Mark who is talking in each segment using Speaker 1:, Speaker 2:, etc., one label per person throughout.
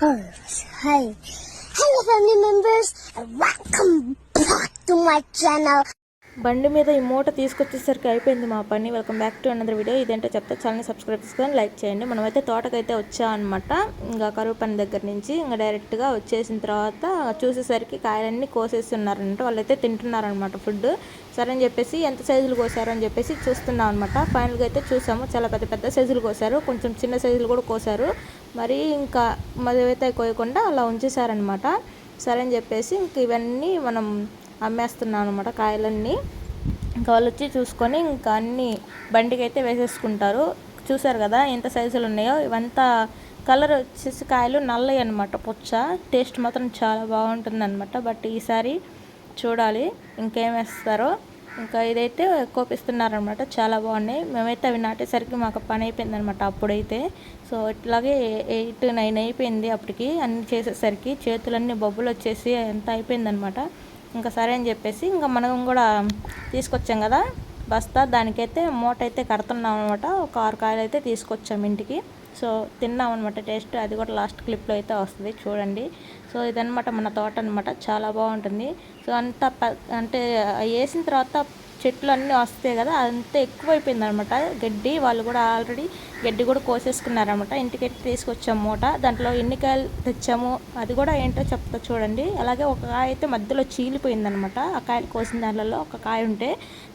Speaker 1: Hi. Hello family members and welcome back to my channel.
Speaker 2: బండి మీద ఈ మూట తీసుకొచ్చేసరికి అయిపోయింది మా పని. Welcome back to another video. ఇదేంటో చెప్తే ఛానల్ని సబ్స్క్రైబ్ చేసుకొని లైక్ చేయండి. మనమైతే తోటకైతే వచ్చామన్నమాట. ఇంకా కరువు పని దగ్గర నుంచి ఇంకా డైరెక్ట్గా వచ్చేసిన తర్వాత చూసేసరికి కాయలన్నీ కోసేసి ఉన్నారంట. వాళ్ళైతే తింటున్నారనమాట ఫుడ్. సరే అని చెప్పేసి ఎంత సైజులు కోసారు అని చెప్పేసి చూస్తున్నాం అనమాట. ఫైనల్గా అయితే చూసాము, చాలా పెద్ద పెద్ద సైజులు కోసారు, కొంచెం చిన్న సైజులు కూడా కోసారు. మరి ఇంకా మధ్యవైతే కోయకుండా అలా ఉంచేసారనమాట. సరే అని చెప్పేసి ఇంక ఇవన్నీ మనం అమ్మేస్తున్నాం అనమాట కాయలన్నీ. ఇంకా వాళ్ళు వచ్చి చూసుకొని ఇంకా అన్నీ బండికి అయితే వేసేసుకుంటారు. చూసారు కదా ఎంత సైజులు ఉన్నాయో. ఇవంతా కలర్ వచ్చేసి కాయలు నల్లయి అనమాట, పుచ్చ. టేస్ట్ మాత్రం చాలా బాగుంటుంది అనమాట. బట్ ఈసారి చూడాలి ఇంకేం వేస్తారో. ఇంకా ఇదైతే కోపిస్తున్నారనమాట, చాలా బాగున్నాయి. మేమైతే అవి నాటేసరికి మాకు పని అయిపోయింది అనమాట అప్పుడైతే. సో ఇట్లాగే 8, 9 అయిపోయింది అప్పటికి. అన్నీ చేసేసరికి చేతులన్నీ బొబ్బులు వచ్చేసి ఎంత అయిపోయిందనమాట. ఇంకా సరే అని చెప్పేసి ఇంకా మనం కూడా తీసుకొచ్చాం కదా బస్తా, దానికైతే మూట అయితే కడుతున్నాం అనమాట. ఒక 6 కాయలు అయితే తీసుకొచ్చాం ఇంటికి. సో తిన్నాం అనమాట టేస్ట్. అది కూడా లాస్ట్ క్లిప్లో అయితే వస్తుంది చూడండి. సో ఇదనమాట మన తోట అనమాట, చాలా బాగుంటుంది. సో అంతా అంటే వేసిన తర్వాత చెట్లు అన్నీ వస్తాయి కదా, అంతా ఎక్కువైపోయింది అనమాట గడ్డి. వాళ్ళు కూడా ఆల్రెడీ గడ్డి కూడా కోసేసుకున్నారనమాట. ఇంటికైతే తీసుకొచ్చాము మూట. దాంట్లో ఎన్ని కాయలు తెచ్చాము అది కూడా ఏంటో చెప్తా చూడండి. అలాగే ఒక కాయ అయితే మధ్యలో చీలిపోయిందనమాట. ఆ కాయలు కోసిన దాంట్లో ఒక కాయ ఉంటే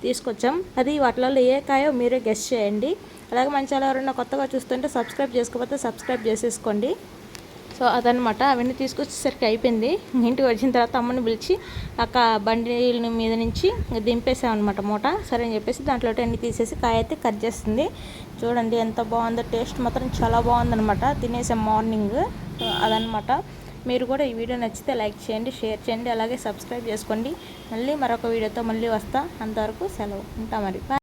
Speaker 2: తీసుకొచ్చాం. అది వాటిలలో ఏ కాయో మీరే గెస్ చేయండి. అలాగే మన ఛానల్ ఎవరైనా కొత్తగా చూస్తుంటే సబ్స్క్రైబ్ చేసుకోకపోతే సబ్స్క్రైబ్ చేసేసుకోండి. సో అదనమాట. అవన్నీ తీసుకొచ్చేసరికి అయిపోయింది. ఇంటికి వచ్చిన తర్వాత అమ్మని పిలిచి అక్క బండి మీద నుంచి దింపేసామన్నమాట మూట. సరే అని చెప్పేసి దాంట్లో అన్ని తీసేసి కాయ అయితే కట్ చేస్తుంది. చూడండి ఎంత బాగుందో. టేస్ట్ మాత్రం చాలా బాగుందనమాట. తినేసాం మార్నింగ్. సో అదనమాట. మీరు కూడా ఈ వీడియో నచ్చితే లైక్ చేయండి, షేర్ చేయండి, అలాగే సబ్స్క్రైబ్ చేసుకోండి. మళ్ళీ మరొక వీడియోతో మళ్ళీ వస్తా. అంతవరకు సెలవు. ఉంటా మరి.